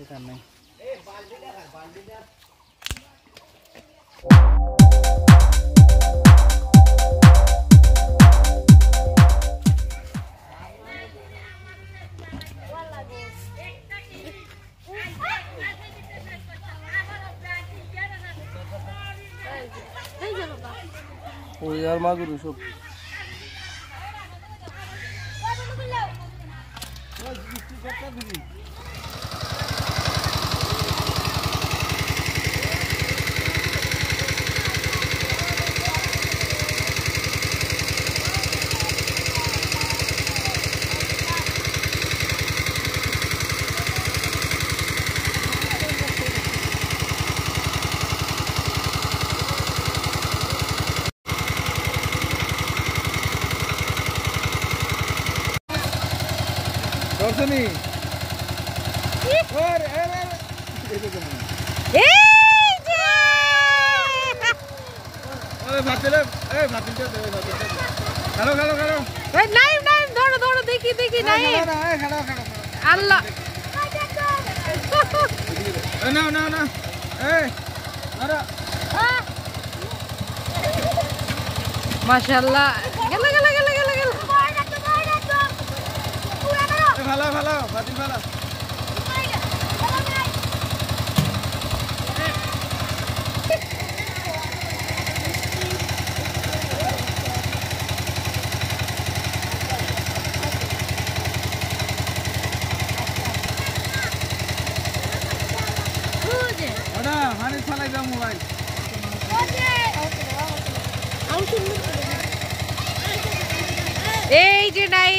সেটা নাই। ওই আর মাগুর সব দর্শনী দেখি দেখি আল্লাহ মাশাআল্লাহ গেল গেল গেল গেল গেল ভালো ভালো ফাতিল ভালো ওটা মানে চালাই দাও মোবাইল এই যে নাই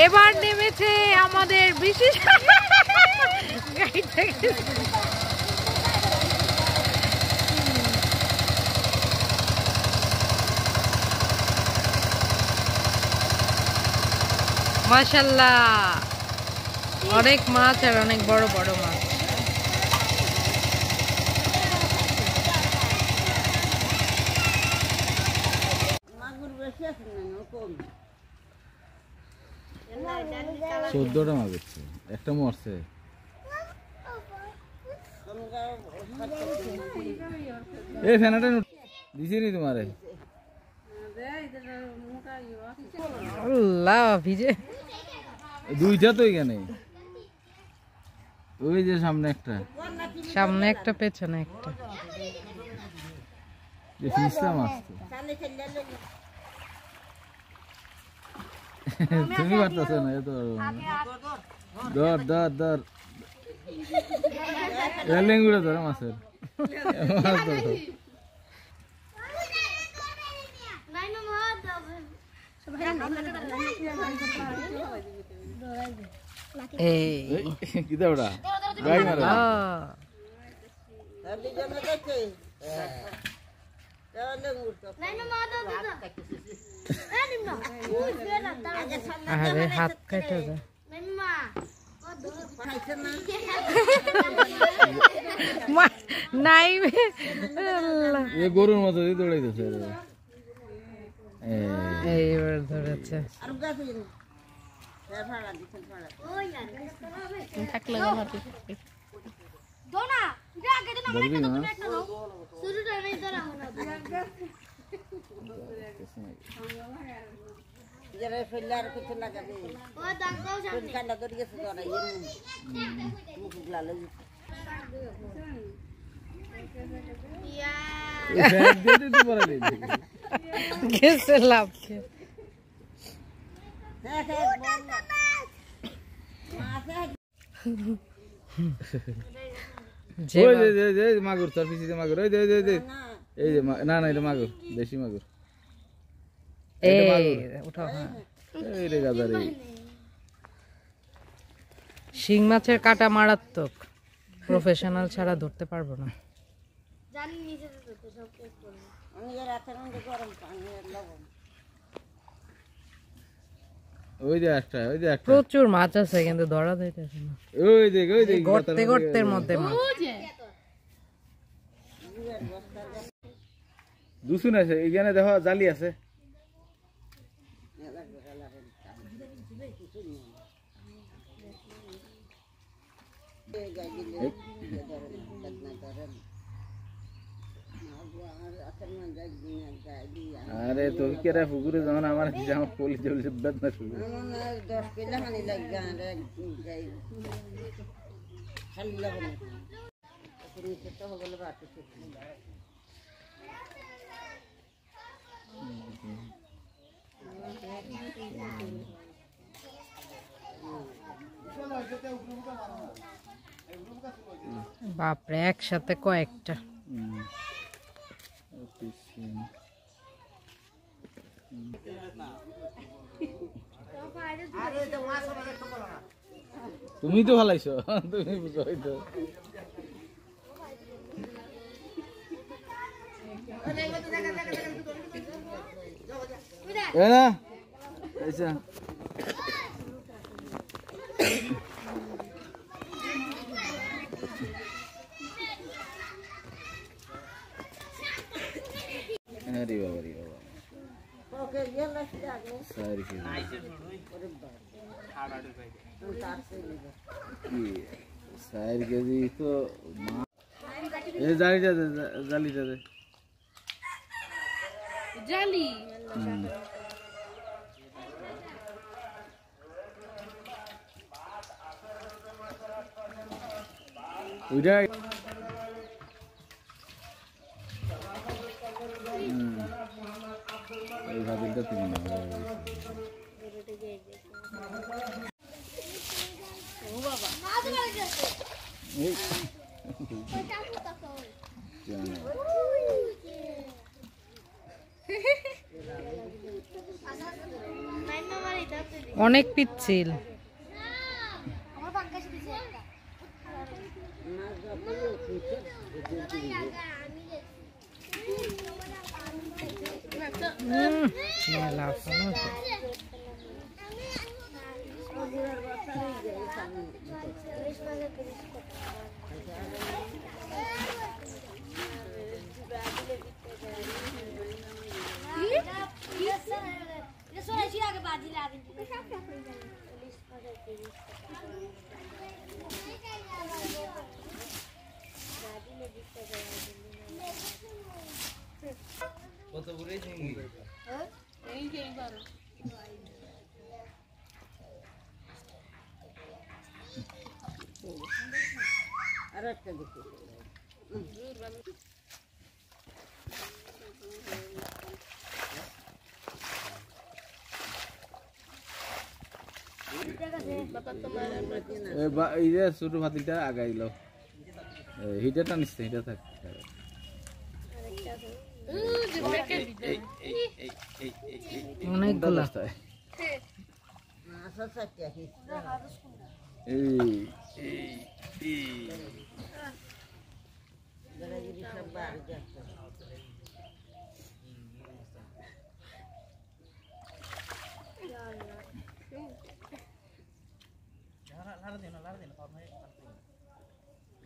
এবার নেমেছে আমাদের বিশেষ মাশাআল্লাহ অনেক মাছ আর অনেক বড় বড় মাছ মাগুর বেশি আছে না কম 14টা মাছ আছে একটা মরছে এই ফেনাটা দিছি নি তোমারে আল্লাহ ভিজে দুইটা তো এখানে ওই যে সামনে একটা পেছনে একটা এই ফিসটা মাছ তুমি পারতেছ না এত ধর ধর ধর লেঙ্গুড়া ধর মাছের মাছ ধর কি দাওড়া গাই মারা আরে হাত কেটে যায় নাই এ গরুর মতো দৌড়াইতেছে এইবার ধরেছে লাভ মাগুর তোর পিছিয়ে মাগুর এই যে না না এটা মাগুর দেশি মাগুর শিং মাছের কাটা মারাত্মক প্রফেশনাল ছাড়া ধরতে পারবো না প্রচুর মাছ আছে কিন্তু ধরা যাইতেছে না গর্তের মধ্যে মাছ দুসুন আছে এখানে দেখো জালি আছে আরে তো কি রে ফুকুরে যখন আমার জামা পলি চলছে বেদনা শুরু 10 কিলো হানি লাগা রে যাই খালি লাগবে তুমি তো হবলে বাকি বাপরে একসাথে কয়েকটা তুমি তো ভালাইছো তুমি বুঝাই তো এনা আচ্ছা আরে বাবা রে বাবা ওকে গেল আগে সারি কি সারি কেজি তো এ জালি দে জালি দে জালি ওইটা এই ভাবিলটা তুমি না ও বাবা এই অনেক পিচ্ছিল কত বড়ই চিংড়ি এই যে এইবার আরেকটা দেখো এই যে ছোট ভাতিটা আগাইল হিটারটা নিচ্ছে হিটা থাক অনেকগুলো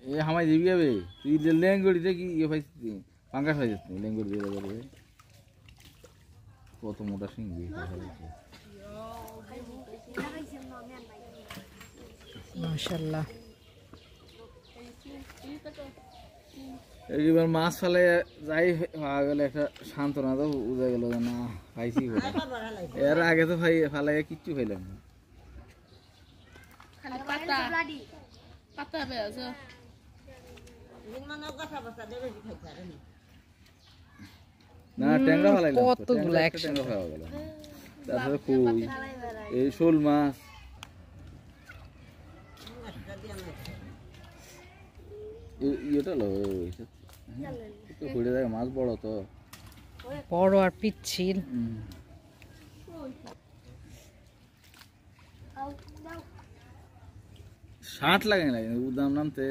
ये हमारी जीविका भी तू लैंग्वेज देखी ये भाई पंखा खाई जाती है लैंग्वेज दे रहा है बहुत मोटा सिंह भी माशाल्लाह एक बार मास वाले जाई आगे एक शांतना तो उधर गलो ना भाई सी बोला यार आगे तो भाई फाला या किच्चू फाइल हम पता पता बे जो না ট্যাংরা ফালাইলাম কতগুলো একসাথে খাওয়া গেল তারপরে কই এই শোল মাছ এটা লো তো পড়ে যায় মাছ বড় তো বড় আর পিচ্ছিল ষাট লাগে না উদাম নামতে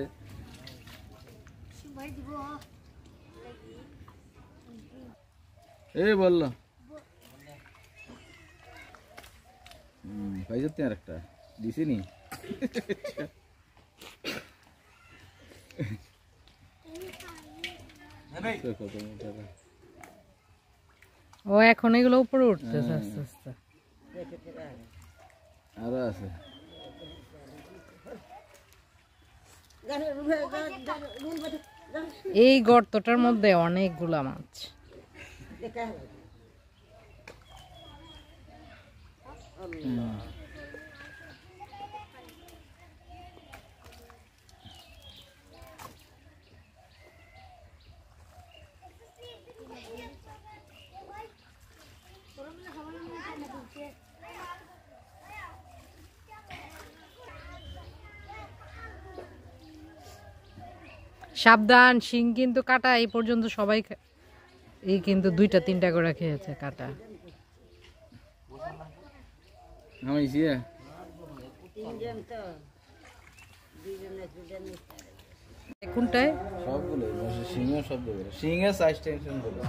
এই বললো ভাই সত্যি আর একটা দিছি নি ও এখন এগুলো উপরে উঠতেছে আস্তে আস্তে আরো আছে এই গর্তটার মধ্যে অনেকগুলা মাছ। সাবধান, শিং কিন্তু কাটা। এই পর্যন্ত সবাই এই কিন্তু 2টা 3টা করে খেয়েছে কাটা। কোনটায় সবগুলো সিংহের শব্দ, সিংহের সাইজ টেনশন বলে।